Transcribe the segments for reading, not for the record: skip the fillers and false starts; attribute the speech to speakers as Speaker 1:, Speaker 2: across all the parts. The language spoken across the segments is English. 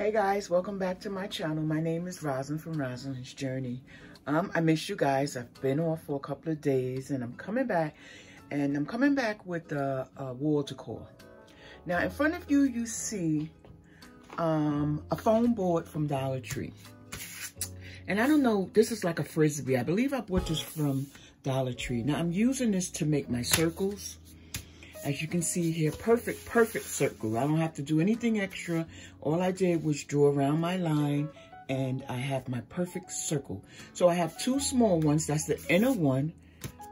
Speaker 1: Hey guys, welcome back to my channel. My name is Roslyn from Roslyn's Journey. I missed you guys. I've been off for a couple of days and I'm coming back. And I'm coming back with a wall decor. Now in front of you, you see a foam board from Dollar Tree. And I don't know, this is like a Frisbee. I believe I bought this from Dollar Tree. Now I'm using this to make my circles. As you can see here, perfect circle. I don't have to do anything extra. All I did was draw around my line and I have my perfect circle. So I have two small ones. That's the inner one.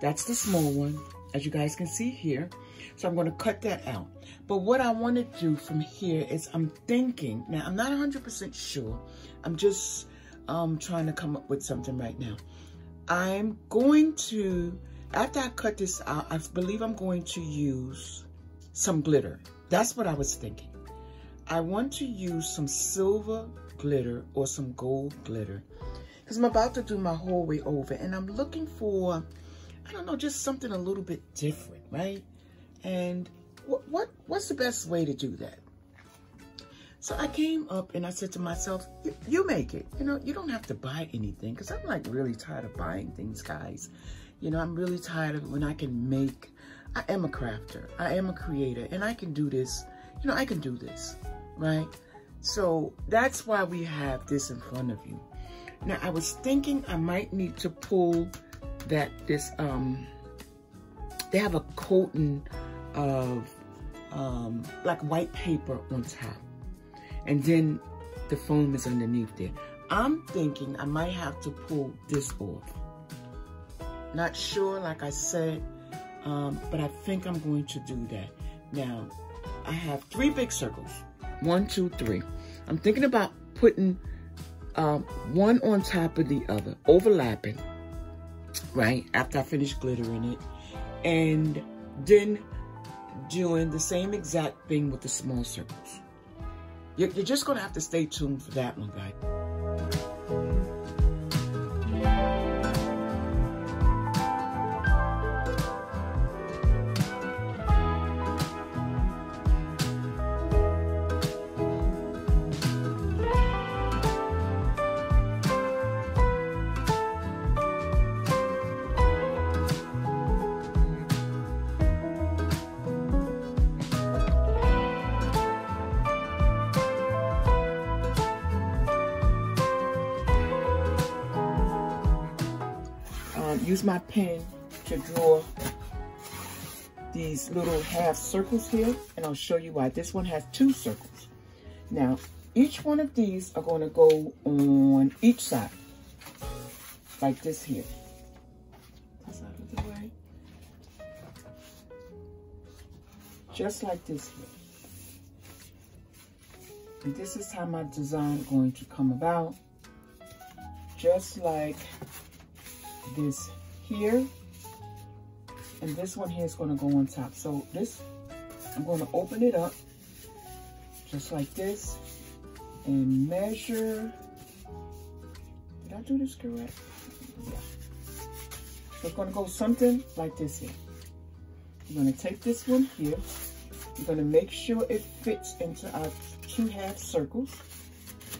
Speaker 1: That's the small one, as you guys can see here. So I'm going to cut that out. But what I want to do from here is I'm thinking, now I'm not 100% sure. I'm just trying to come up with something right now. I'm going to, after I cut this out, I believe I'm going to use some glitter. That's what I was thinking. I want to use some silver glitter or some gold glitter because I'm about to do my whole way over and I'm looking for, I don't know, just something a little bit different, right? And what's the best way to do that? So I came up and I said to myself, you make it. You know, you don't have to buy anything because I'm like really tired of buying things, guys. You know, I'm really tired of when I can make. I am a crafter. I am a creator. And I can do this. You know, I can do this. Right? So that's why we have this in front of you. Now, I was thinking I might need to pull they have a coating of like white paper on top. And then the foam is underneath there. I'm thinking I might have to pull this off. Not sure, like I said, but I think I'm going to do that. Now, I have 3 big circles. 1, 2, 3. I'm thinking about putting one on top of the other, overlapping, right? After I finish glittering it. And then doing the same exact thing with the small circles. You're just going to have to stay tuned for that one, guys. Use my pen to draw these little half circles here, and I'll show you why. This one has 2 circles. Now, each one of these are going to go on each side, like this here. This out of the way. Just like this here. And this is how my design is going to come about. Just like this here, and this one here is going to go on top. So this, I'm going to open it up just like this and measure. Did I do this correct? Yeah. So it's going to go something like this here. You're going to take this one here. You're going to make sure it fits into our 2 half circles,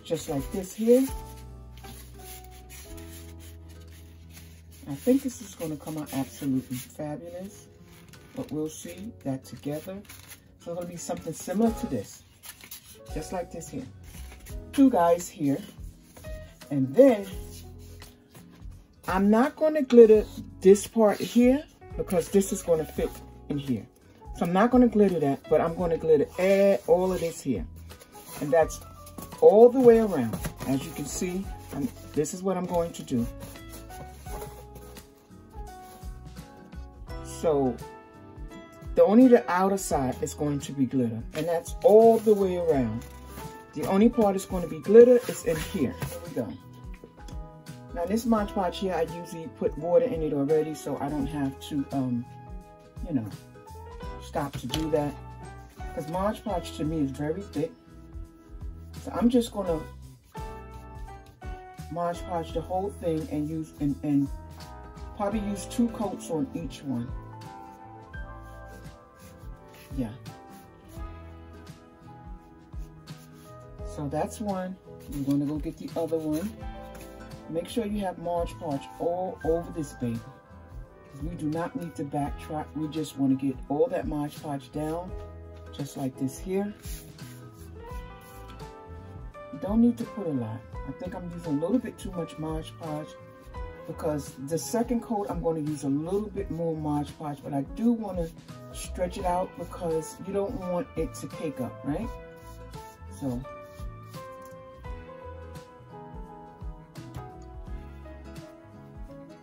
Speaker 1: just like this here. I think this is going to come out absolutely fabulous, but we'll see that together. So it's going to be something similar to this, just like this here. 2 guys here. And then I'm not going to glitter this part here because this is going to fit in here. So I'm not going to glitter that, but I'm going to glitter all of this here. And that's all the way around. As you can see, this is what I'm going to do. So only the outer side is going to be glitter, and that's all the way around. The only part that's going to be glitter is in here. Here we go. Now this Mod Podge here, I usually put water in it already, so I don't have to, you know, stop to do that. Because Mod Podge to me is very thick. So I'm just going to Mod Podge the whole thing and use and probably use 2 coats on each one. Yeah. So that's one. We're going to go get the other one. Make sure you have Mod Podge all over this baby. We do not need to backtrack. We just want to get all that Mod Podge down, just like this here. You don't need to put a lot. I think I'm using a little bit too much Mod Podge because the second coat I'm going to use a little bit more Mod Podge, but I do want to stretch it out because you don't want it to cake up, right? So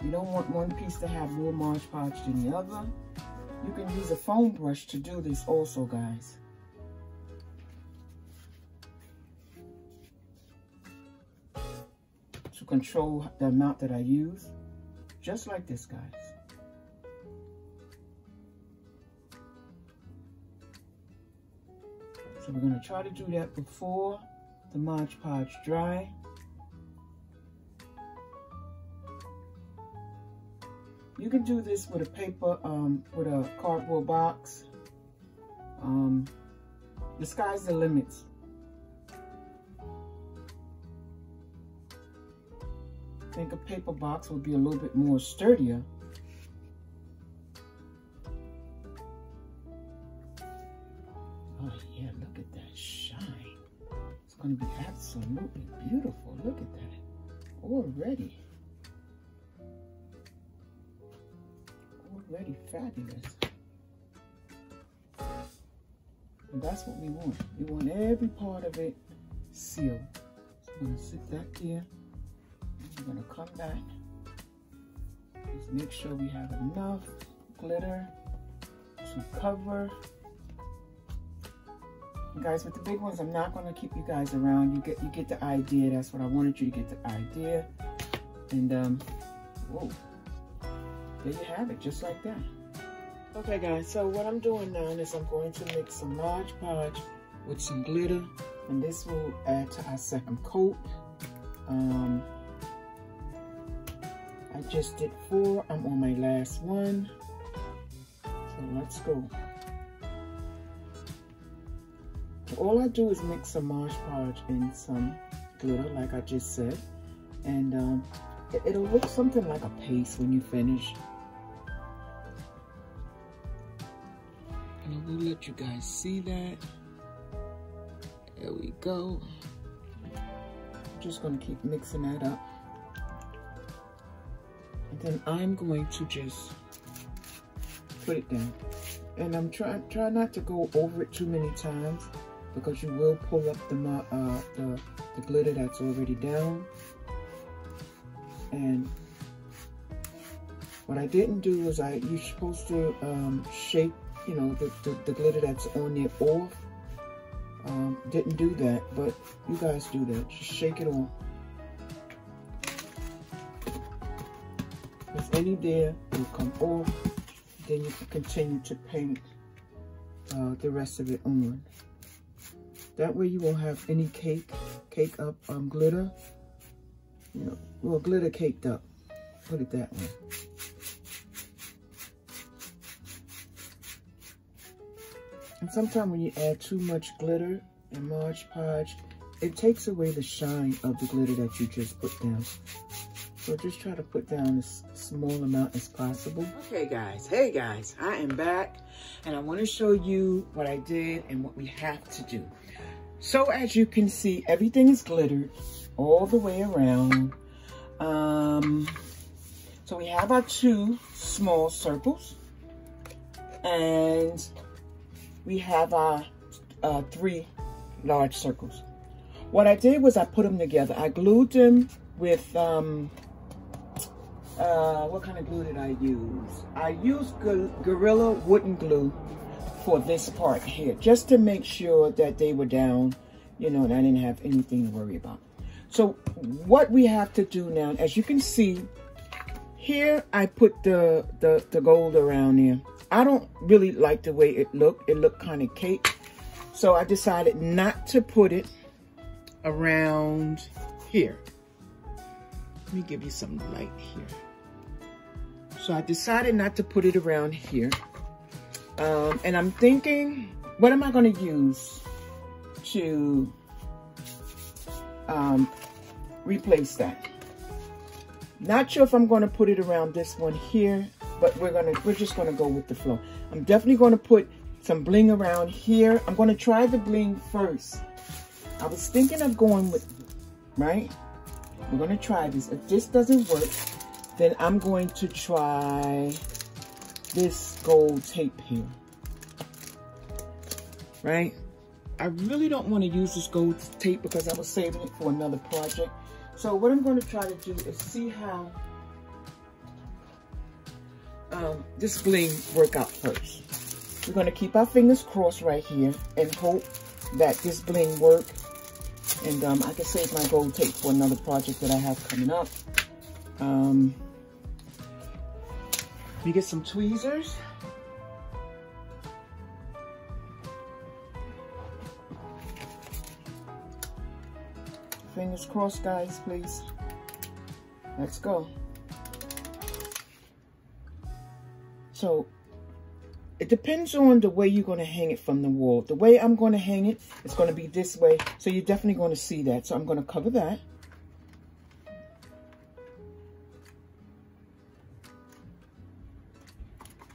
Speaker 1: you don't want one piece to have more Mod Podge than the other. You can use a foam brush to do this also, guys. To control the amount that I use, just like this, guys. So we're going to try to do that before the Mod Podge dry. You can do this with a paper, with a cardboard box. The sky's the limits. I think a paper box would be a little bit more sturdier. Oh yeah, look at that shine. It's going to be absolutely beautiful. Look at that. Already fabulous. And that's what we want. We want every part of it sealed. So I'm going to sit that there. We're going to come back. Just make sure we have enough glitter to cover. And guys, with the big ones, I'm not going to keep you guys around. You get the idea. That's what I wanted you to get the idea. And whoa. There you have it, just like that. Okay guys, so what I'm doing now is I'm going to mix some Mod Podge with some glitter, and this will add to our second coat. I just did 4, I'm on my last one. So let's go. So all I do is mix some Mod Podge and some glitter, like I just said. And it'll look something like a paste when you finish. And I will let you guys see that. There we go. I'm just going to keep mixing that up. And then I'm going to just put it down. And I'm try not to go over it too many times because you will pull up the glitter that's already down. And what I didn't do is you're supposed to shake, you know, the glitter that's on there off. Didn't do that, but you guys do that. Just shake it off. If any there will come off, then you can continue to paint the rest of it on. That way you won't have any cake up glitter. You know, well, glitter caked up. Put it that way. And sometimes when you add too much glitter and Mod Podge, it takes away the shine of the glitter that you just put down. So just try to put down as small amount as possible. Okay guys, hey guys, I am back and I want to show you what I did and what we have to do. So as you can see, everything is glittered all the way around. So we have our 2 small circles and we have our 3 large circles. What I did was I put them together. I glued them with, what kind of glue did I use? I used Gorilla Wooden Glue for this part here, just to make sure that they were down, you know, and I didn't have anything to worry about. So what we have to do now, as you can see, here I put the gold around there. I don't really like the way it looked. It looked kind of cake. So I decided not to put it around here. Let me give you some light here. So I decided not to put it around here. And I'm thinking, what am I going to use to replace that. Not sure if I'm going to put it around this one here, but we're just going to go with the flow. I'm definitely going to put some bling around here. I'm going to try the bling first. I was thinking of going with, right? We're going to try this. If this doesn't work, then I'm going to try this gold tape here. Right? I really don't want to use this gold tape because I was saving it for another project. So what I'm going to try to do is see how this bling work out first. We're going to keep our fingers crossed right here and hope that this bling work. And I can save my gold tape for another project that I have coming up. We get some tweezers. Fingers crossed, guys, please. Let's go. So, it depends on the way you're going to hang it from the wall. The way I'm going to hang it, it's going to be this way. So, you're definitely going to see that. So, I'm going to cover that.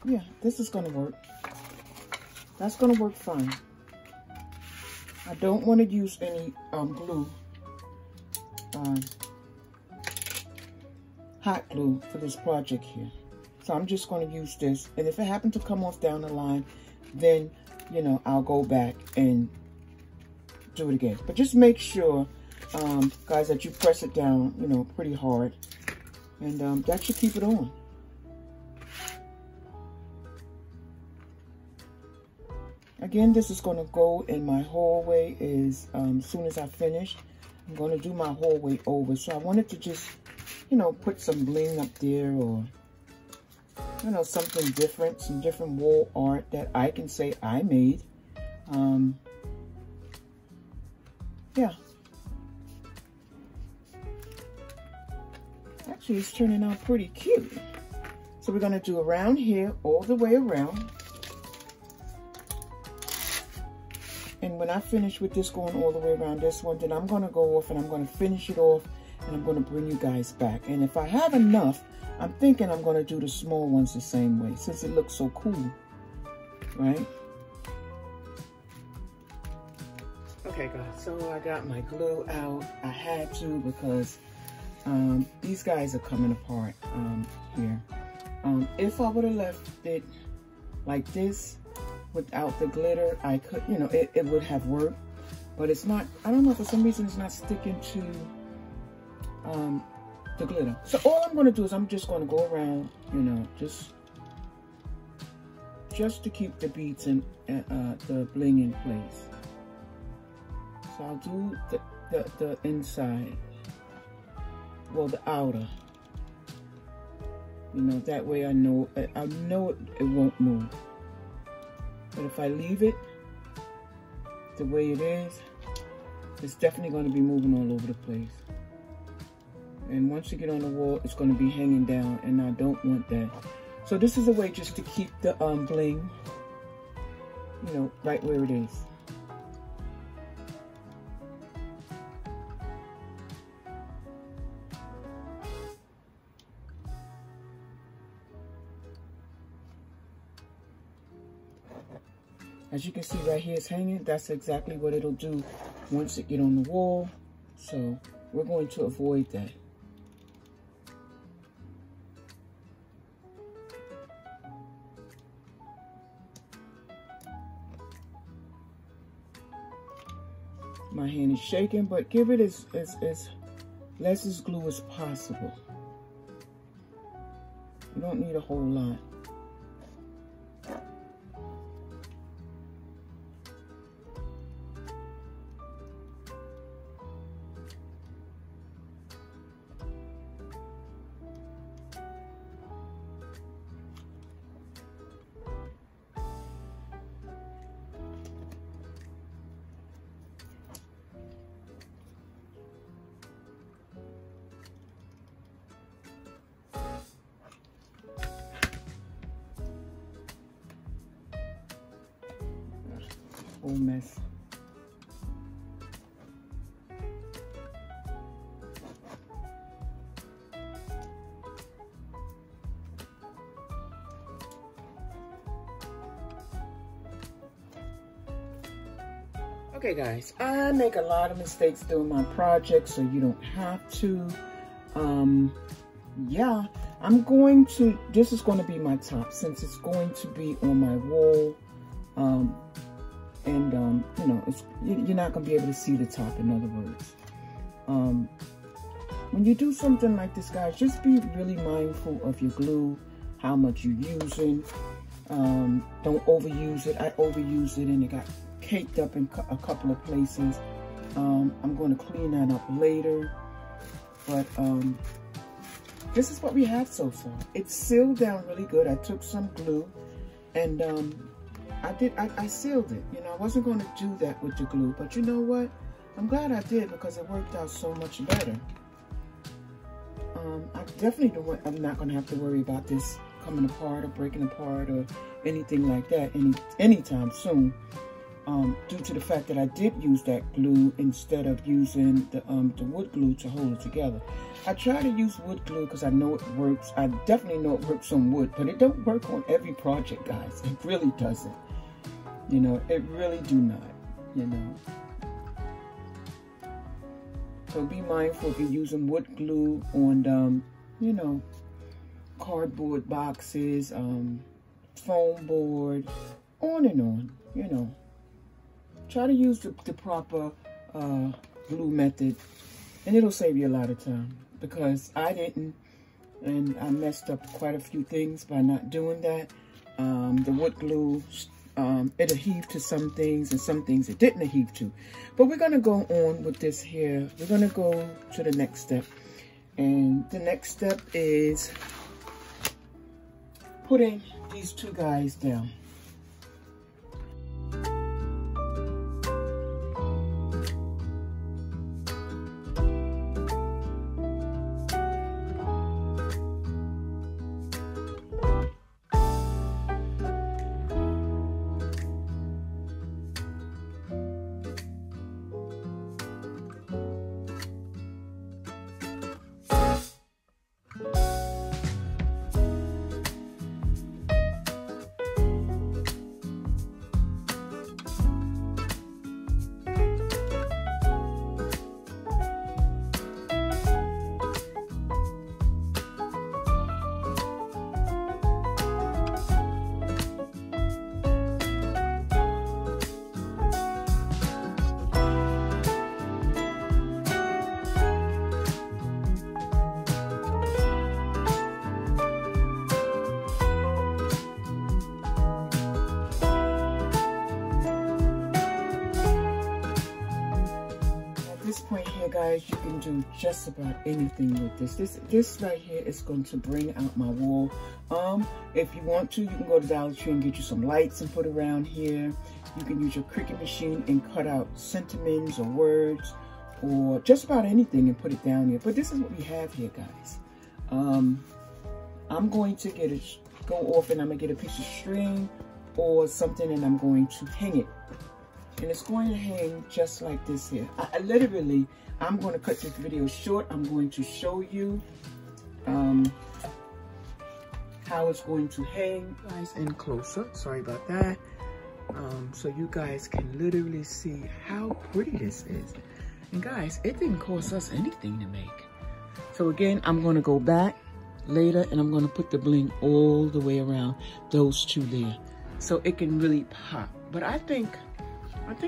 Speaker 1: Yeah, this is going to work. That's going to work fine. I don't want to use any glue. Hot glue for this project here. So I'm just going to use this, and if it happens to come off down the line, then, you know, I'll go back and do it again. But just make sure, guys, that you press it down, you know, pretty hard, and that should keep it on. Again, this is going to go in my hallway as soon as I finish. I'm going to do my hallway over. So I wanted to just, you know, put some bling up there, or, you know, something different, some different wall art that I can say I made. Yeah. Actually, it's turning out pretty cute. So we're going to do around here, all the way around. And when I finish with this going all the way around this one, then I'm going to go off and I'm going to finish it off, and I'm going to bring you guys back. And if I have enough, I'm thinking I'm going to do the small ones the same way, since it looks so cool, right? Okay, guys, so I got my glue out. I had to because these guys are coming apart here. If I would have left it like this, without the glitter, I could, you know, it would have worked, but it's not. I don't know, for some reason it's not sticking to the glitter. So all I'm going to do is I'm just going to go around, you know, just to keep the beads and the bling in place. So I'll do the inside, well, the outer. You know, that way I know it won't move. But if I leave it the way it is, it's definitely going to be moving all over the place. And once you get on the wall, it's going to be hanging down, and I don't want that. So this is a way just to keep the bling, you know, right where it is. As you can see right here, it's hanging. That's exactly what it'll do once it get on the wall. So we're going to avoid that. My hand is shaking, but give it as less glue as possible. You don't need a whole lot. Whole mess. Okay guys, I make a lot of mistakes doing my projects, so you don't have to. Yeah, I'm going to, this is going to be my top since it's going to be on my wall. You know, you're not going to be able to see the top, in other words. When you do something like this, guys, just be really mindful of your glue, how much you're using. Don't overuse it. I overused it and it got caked up in a couple of places. I'm going to clean that up later. But this is what we have so far. It's sealed down really good. I took some glue and I sealed it. You know, I wasn't going to do that with the glue, but you know what? I'm glad I did because it worked out so much better. I definitely don't, I'm not going to have to worry about this coming apart or breaking apart or anything like that anytime soon. Due to the fact that I did use that glue instead of using the wood glue to hold it together. I try to use wood glue because I know it works. I definitely know it works on wood, but it don't work on every project, guys. It really doesn't. You know, it really do not, you know. So be mindful if you're using wood glue on, you know, cardboard boxes, foam board, on and on, you know. Try to use the proper glue method, and it'll save you a lot of time, because I didn't, and I messed up quite a few things by not doing that. The wood glue, it adhered to some things, and some things it didn't adhere to. But we're going to go on with this here. We're going to go to the next step. And the next step is putting these two guys down. Point here, guys, you can do just about anything with this. This right here is going to bring out my wall. If you want to, you can go to Dollar Tree and get you some lights and put around here. You can use your Cricut machine and cut out sentiments or words or just about anything and put it down here. But this is what we have here, guys. I'm going to go off and I'm gonna get a piece of string or something, and I'm going to hang it. And it's going to hang just like this here. I'm going to cut this video short. I'm going to show you how it's going to hang. Guys, in closer. Sorry about that. So you guys can literally see how pretty this is. And guys, it didn't cost us anything to make. So again, I'm going to go back later and I'm going to put the bling all the way around those two there, so it can really pop. But I think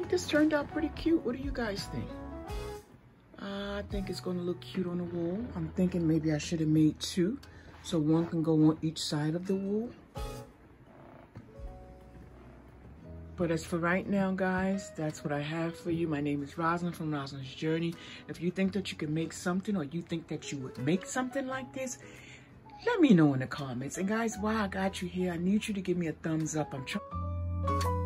Speaker 1: this turned out pretty cute. What do you guys think? I think it's going to look cute on the wall. I'm thinking maybe I should have made two, so one can go on each side of the wall. But as for right now, guys, that's what I have for you. My name is Rosalind from Rosalind's Journey. If you think that you can make something, or you think that you would make something like this, let me know in the comments. And guys, while I got you here, I need you to give me a thumbs up. I'm trying.